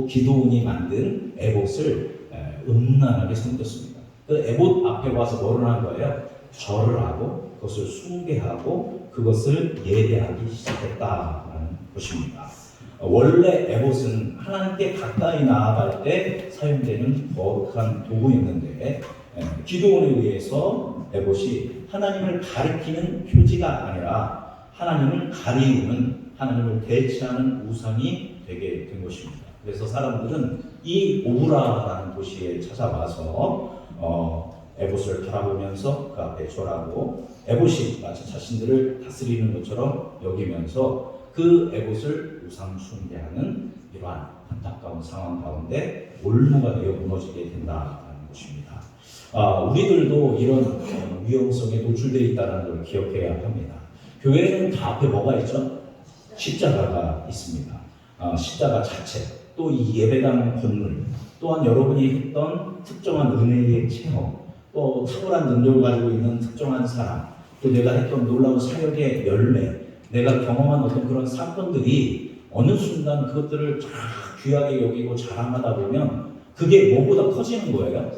기도원이 만든 에봇을 음란하게 섬겼습니다. 그 에봇 앞에 와서 뭐를 한 거예요? 절을 하고 그것을 숭배하고 그것을 예배하기 시작했다라는 것입니다. 원래 에봇은 하나님께 가까이 나아갈 때 사용되는 거룩한 도구였는데 기도원에 의해서 에봇이 하나님을 가리키는 표지가 아니라 하나님을 가리우는 하나님을 대체하는 우상이 되게 된 것입니다. 그래서 사람들은 이 오브라라는 도시에 찾아와서 에봇을 바라보면서 그 앞에 절하고 에봇이 마치 자신들을 다스리는 것처럼 여기면서 그 에봇을 우상 숭배하는 이러한 안타까운 상황 가운데 올무가 되어 무너지게 된다는 것입니다. 우리들도 이런 위험성에 노출되어 있다는 걸 기억해야 합니다. 교회는 다 앞에 뭐가 있죠? 십자가가 있습니다. 십자가 자체, 또 이 예배당 건물, 또한 여러분이 했던 특정한 은혜의 체험, 또 탁월한 능력을 가지고 있는 특정한 사람, 또 내가 했던 놀라운 사역의 열매, 내가 경험한 어떤 그런 사건들이 어느 순간 그것들을 쫙 귀하게 여기고 자랑하다 보면 그게 뭐보다 커지는 거예요?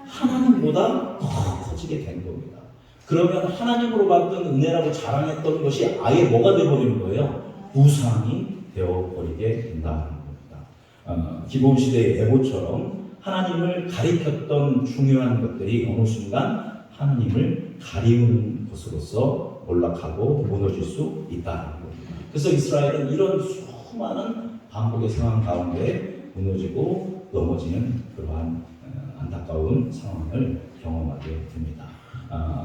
하나님보다 더 커지게 된 겁니다. 그러면 하나님으로 받은 은혜라고 자랑했던 것이 아예 뭐가 되어버리는 거예요? 우상이 되어버리게 된다는 겁니다. 기본 시대의 에봇처럼 하나님을 가리켰던 중요한 것들이 어느 순간 하나님을 가리우는 것으로서 몰락하고 무너질 수 있다는 겁니다. 그래서 이스라엘은 이런 수많은 반복의 상황 가운데 무너지고 넘어지는 그러한 안타까운 상황을 경험하게 됩니다.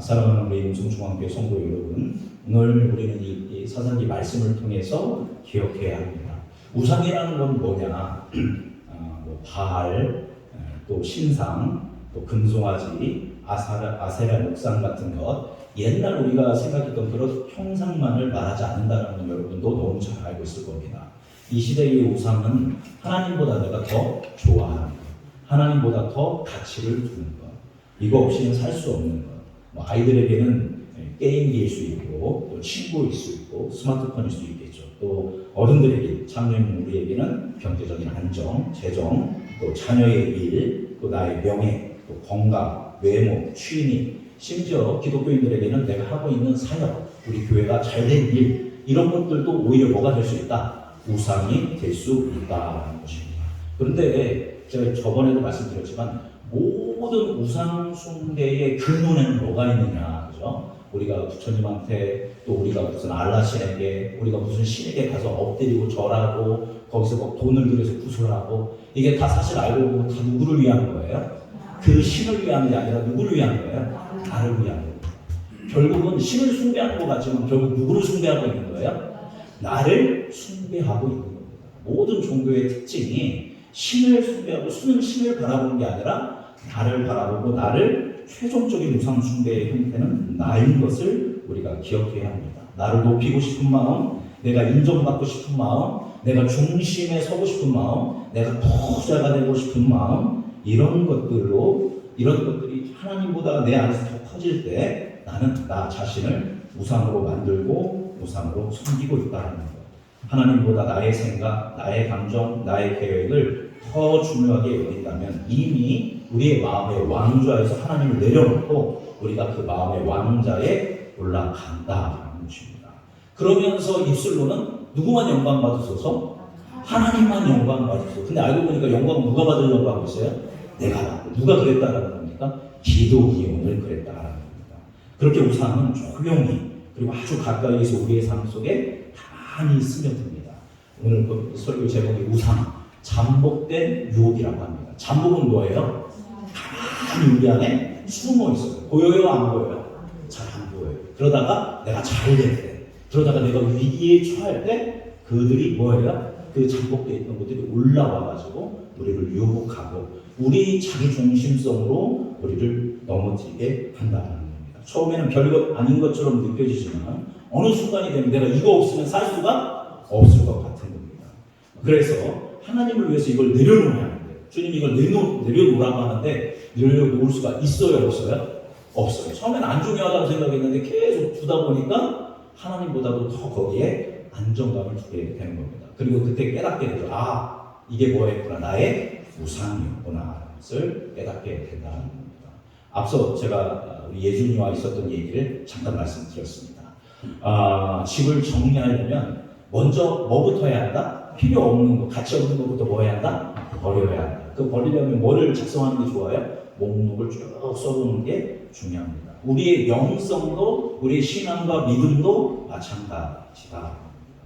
사랑하는 우리 임성중앙교회 성도 여러분, 오늘 우리는 이 사사기 말씀을 통해서 기억해야 합니다. 우상이라는 건 뭐냐? 바알, 또 신상, 또 금송아지, 아세라 목상 같은 것, 옛날 우리가 생각했던 그런 형상만을 말하지 않는다는 건 여러분도 너무 잘 알고 있을 겁니다. 이 시대의 우상은 하나님보다 내가 더 좋아하는 것, 하나님보다 더 가치를 두는 것, 이거 없이는 살 수 없는 것. 아이들에게는 게임기일 수 있고, 또 친구일 수 있고, 스마트폰일 수 있겠죠. 또 어른들에게, 참여인 우리에게는 경제적인 안정, 재정, 또 자녀의 일, 또 나의 명예, 또 건강, 외모, 취미, 심지어 기독교인들에게는 내가 하고 있는 사역, 우리 교회가 잘된 일, 이런 것들도 오히려 뭐가 될 수 있다? 우상이 될 수 있다는 것입니다. 그런데 제가 저번에도 말씀드렸지만 모든 우상 숭배의 근원에는 뭐가 있느냐, 그죠? 우리가 부처님한테, 또 우리가 무슨 알라신에게, 우리가 무슨 신에게 가서 엎드리고 절하고 거기서 막 돈을 들여서 구슬하고, 이게 다 사실 알고 보면 다 누구를 위한 거예요? 그 신을 위한 게 아니라 누구를 위한 거예요? 나를 위한 거예요. 결국은 신을 숭배하는 것 같지만 결국 누구를 숭배하고 있는 거예요? 나를 숭배하고 있는 겁니다. 모든 종교의 특징이 신을 숭배하고 신을 바라보는 게 아니라 나를 바라보고 나를 최종적인 우상 숭배의 형태는 나인 것을 우리가 기억해야 합니다. 나를 높이고 싶은 마음, 내가 인정받고 싶은 마음, 내가 중심에 서고 싶은 마음, 내가 부자가 되고 싶은 마음, 이런 것들이 하나님보다 내 안에서 더 커질 때 나는 나 자신을 우상으로 만들고 우상으로 섬기고 있다는 것. 하나님보다 나의 생각, 나의 감정, 나의 계획을 더 중요하게 여긴다면 이미 우리의 마음의 왕좌에서 하나님을 내려놓고 우리가 그 마음의 왕좌에 올라간다는 것입니다. 그러면서 입술로는 누구만 영광 받으소서? 하나님만 영광을 받으시고, 근데 알고 보니까 영광은 누가 받으려고 하고 있어요? 내가 받고. 누가 그랬다라는 겁니까? 기도원이 오늘 그랬다라는 겁니다. 그렇게 우상은 조용히 그리고 아주 가까이에서 우리의 삶 속에 가만히 스며듭니다. 오늘 그 설교 제목이 우상, 잠복된 유혹이라고 합니다. 잠복은 뭐예요? 가만히 우리 안에 숨어 있어요. 보여요? 안 보여요? 잘 안 보여요. 그러다가 내가 잘 될 때, 그러다가 내가 위기에 처할 때 그들이 뭐예요? 그 잠복되어 있던 것들이 올라와가지고 우리를 유혹하고 우리 자기 중심성으로 우리를 넘어뜨리게 한다는 겁니다. 처음에는 별것 아닌 것처럼 느껴지지만 어느 순간이 되면 내가 이거 없으면 살 수가 없을 것 같은 겁니다. 그래서 하나님을 위해서 이걸 내려놓아야 하는데, 주님 이걸 내려놓으라고 하는데 내려놓을 수가 있어요, 없어요? 없어요. 처음엔 안 중요하다고 생각했는데 계속 두다 보니까 하나님보다도 더 거기에 안정감을 주게 되는 겁니다. 그리고 그때 깨닫게 되죠. 아, 이게 뭐였구나. 나의 우상이었구나. 라는 것을 깨닫게 된다는 겁니다. 앞서 제가 우리 예준이와 있었던 얘기를 잠깐 말씀드렸습니다. 집을 정리하려면 먼저 뭐부터 해야 한다? 필요 없는 거, 가치 없는 것부터 뭐 해야 한다? 버려야 한다. 그 버리려면 뭐를 작성하는 게 좋아요? 목록을 쭉 써보는 게 중요합니다. 우리의 영성도, 우리의 신앙과 믿음도 마찬가지다.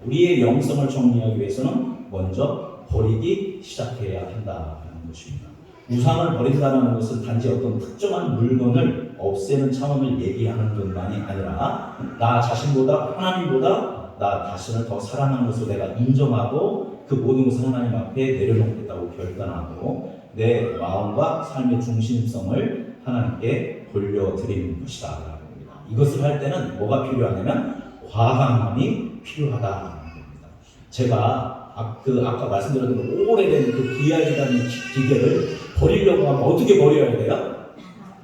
우리의 영성을 정리하기 위해서는 먼저 버리기 시작해야 한다는 것입니다. 우상을 버린다는 것은 단지 어떤 특정한 물건을 없애는 차원을 얘기하는 것만이 아니라 나 자신보다 하나님보다 나 자신을 더 사랑하는 것을 내가 인정하고 그 모든 것을 하나님 앞에 내려놓겠다고 결단하고 내 마음과 삶의 중심성을 하나님께 돌려드리는 것이다. 겁니다. 이것을 할 때는 뭐가 필요하냐면 과감함이 필요하다는 겁니다. 제가 아까 말씀드렸던 오래된 그 VR이라는 기계를 버리려고 하면 어떻게 버려야 돼요?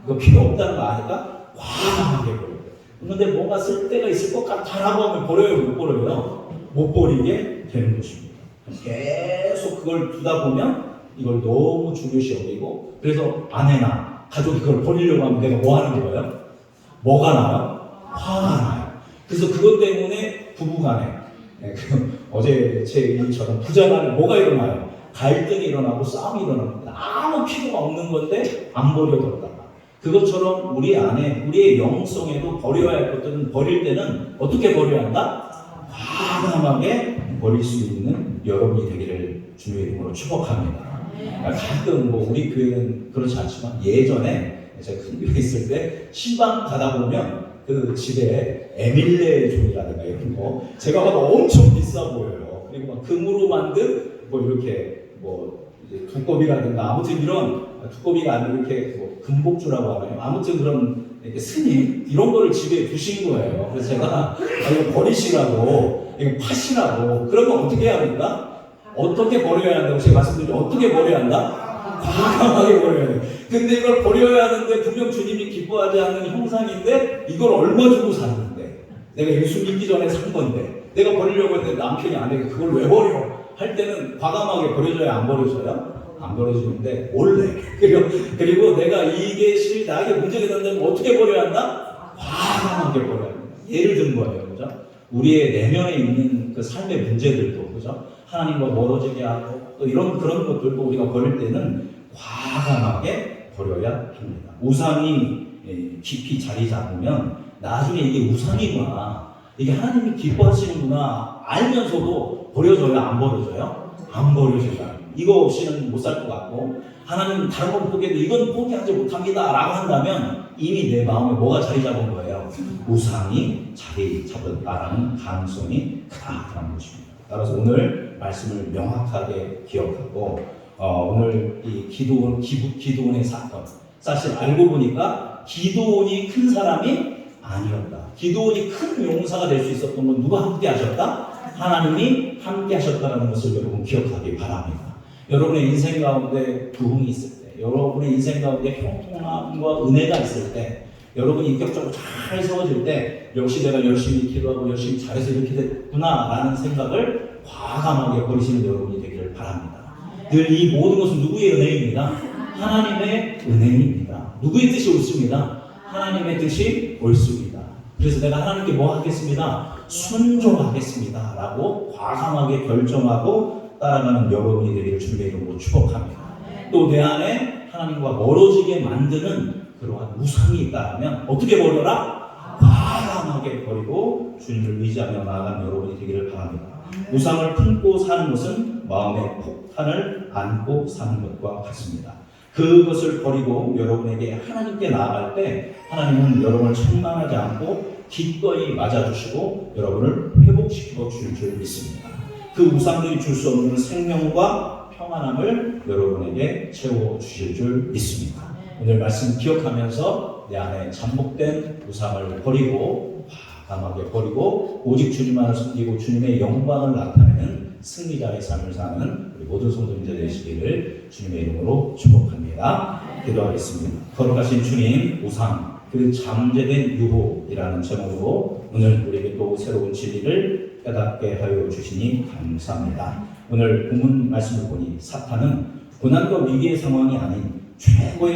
이거 필요 없다는 거 아니까 과감하게 버려요. 그런데 뭔가 쓸 데가 있을 것 같다라고 하면 버려요, 못 버려요? 못 버리게 되는 것입니다. 계속 그걸 두다 보면 이걸 너무 중요시 여기고, 그래서 아내나 가족이 그걸 버리려고 하면 내가 뭐 하는 거예요? 뭐가 나요? 화가 나요. 그래서 그것 때문에 부부간에 어제 제 일처럼 부자간에 뭐가 일어나요? 갈등이 일어나고 싸움이 일어납니다. 아무 필요가 없는 건데 안 버려뒀다가. 그것처럼 우리 안에 우리의 영성에도 버려야 할 것들은 버릴 때는 어떻게 버려야 한다? 과감하게 버릴 수 있는 여러분이 되기를 주의 이름으로 축복합니다. 가끔 뭐 우리 교회는 그렇지 않지만 예전에 제가 큰 교회 있을 때 신방 가다 보면 그 집에 에밀레 종이라든가 이런 거 제가 봐도 엄청 비싸 보여요. 그리고 막 금으로 만든 뭐 이렇게 뭐 두꺼비라든가 아무튼 이런 두꺼비가 아니고 이렇게 뭐 금복주라고 하나요? 아무튼 그런 이렇게 스님 이런 거를 집에 두신 거예요. 그래서 제가 이거 버리시라고 이거 파시라고. 그러면 어떻게 해야 합니까? 어떻게 버려야 한다고 제가 말씀드리죠. 어떻게 버려야 한다? 과감하게 버려야 돼. 근데 이걸 버려야 하는데 분명 주님이 기뻐하지 않는 형상인데 이걸 얼마 주고 샀는데 내가 예수 믿기 전에 산 건데 내가 버리려고 했는데 남편이 아내가 그걸 왜 버려? 할 때는 과감하게 버려줘야 안 버려져요? 안 버려지는데 원래 그리고 내가 이게 나에게 문제가 된다면 어떻게 버려야 한다? 과감하게 버려야 한다. 예를 든 거예요. 그죠? 우리의 내면에 있는 그 삶의 문제들도 그죠? 하나님과 멀어지게 하고 또 그런 것들도 우리가 버릴 때는 과감하게 버려야 합니다. 우상이 깊이 자리 잡으면 나중에 이게 우상이구나, 이게 하나님이 기뻐하시는구나 알면서도 버려져요? 안 버려져요? 안 버려져요. 이거 없이는 못 살 것 같고 하나님 다른 건 포기해도 이건 포기하지 못합니다 라고 한다면 이미 내 마음에 뭐가 자리 잡은 거예요? 우상이 자리 잡았다라는 가능성이 크다라는 것입니다. 따라서 오늘 말씀을 명확하게 기억하고 오늘 이 기도원의 사건, 사실 알고 보니까 기도원이 큰 사람이 아니었다. 기도원이 큰 용사가 될 수 있었던 건 누가 함께 하셨다? 하나님이 함께 하셨다는 것을 여러분 기억하기 바랍니다. 여러분의 인생 가운데 부흥이 있을 때, 여러분의 인생 가운데 평통함과 은혜가 있을 때, 여러분이 인격적으로 잘 세워질 때 역시 내가 열심히 기도하고 열심히 잘해서 이렇게 됐구나 라는 생각을 과감하게 버리시는 여러분이 되기를 바랍니다. 늘 이 모든 것은 누구의 은혜입니다? 하나님의 은혜입니다. 누구의 뜻이 옳습니다? 하나님의 뜻이 옳습니다. 그래서 내가 하나님께 뭐 하겠습니다? 순종하겠습니다 라고 과감하게 결정하고 따라가는 여러분이 되기를 주님의 이름으로 축복합니다. 또 내 안에 하나님과 멀어지게 만드는 그러한 우상이 있다면 어떻게 버려라? 과감하게 버리고 주님을 의지하며 나아가는 여러분이 되기를 바랍니다. 우상을 품고 사는 것은 마음의 폭탄을 안고 사는 것과 같습니다. 그것을 버리고 여러분에게 하나님께 나아갈 때 하나님은 여러분을 책망하지 않고 기꺼이 맞아주시고 여러분을 회복시키고 줄 줄 믿습니다. 그 우상들이 줄 수 없는 생명과 평안함을 여러분에게 채워주실 줄 믿습니다. 오늘 말씀 기억하면서 내 안에 잠복된 우상을 버리고 과감하게 버리고 오직 주님만을 섬기고 주님의 영광을 나타내는 승리자의 삶을 사는 우리 모든 성도님들 되시기를 주님의 이름으로 축복합니다. 기도하겠습니다. 거룩하신 주님, 우상 그 잠재된 유혹이라는 제목으로 오늘 우리에게 또 새로운 진리를 깨닫게 하여 주시니 감사합니다. 오늘 본문 말씀을 보니 사탄은 고난과 위기의 상황이 아닌 최고의